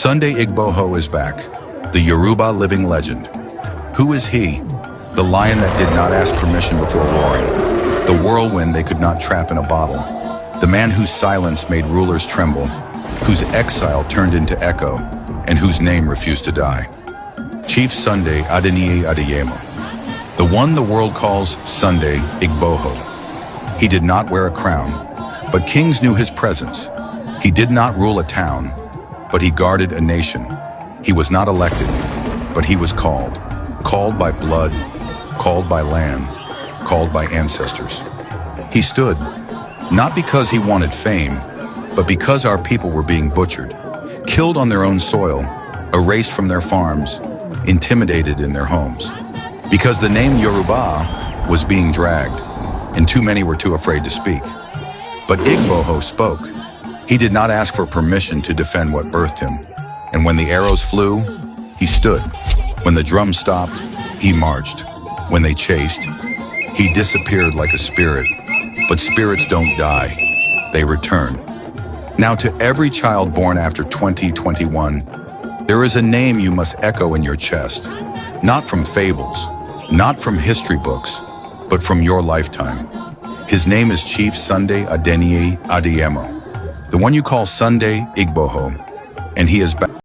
Sunday Igboho is back, the Yoruba living legend. Who is he? The lion that did not ask permission before roaring, the whirlwind they could not trap in a bottle, the man whose silence made rulers tremble, whose exile turned into echo, and whose name refused to die. Chief Sunday Adeyemo, the one the world calls Sunday Igboho. He did not wear a crown, but kings knew his presence. He did not rule a town, but he guarded a nation. He was not elected, but he was called by blood, called by land, called by ancestors. He stood, not because he wanted fame, but because our people were being butchered, killed on their own soil, erased from their farms, intimidated in their homes. Because the name Yoruba was being dragged, and too many were too afraid to speak. But Igboho spoke. He did not ask for permission to defend what birthed him. And when the arrows flew, he stood. When the drum stopped, he marched. When they chased, he disappeared like a spirit. But spirits don't die, they return. Now to every child born after 2021, there is a name you must echo in your chest, not from fables, not from history books, but from your lifetime. His name is Chief Sunday Adeyemo, the one you call Sunday Igboho, and he is back.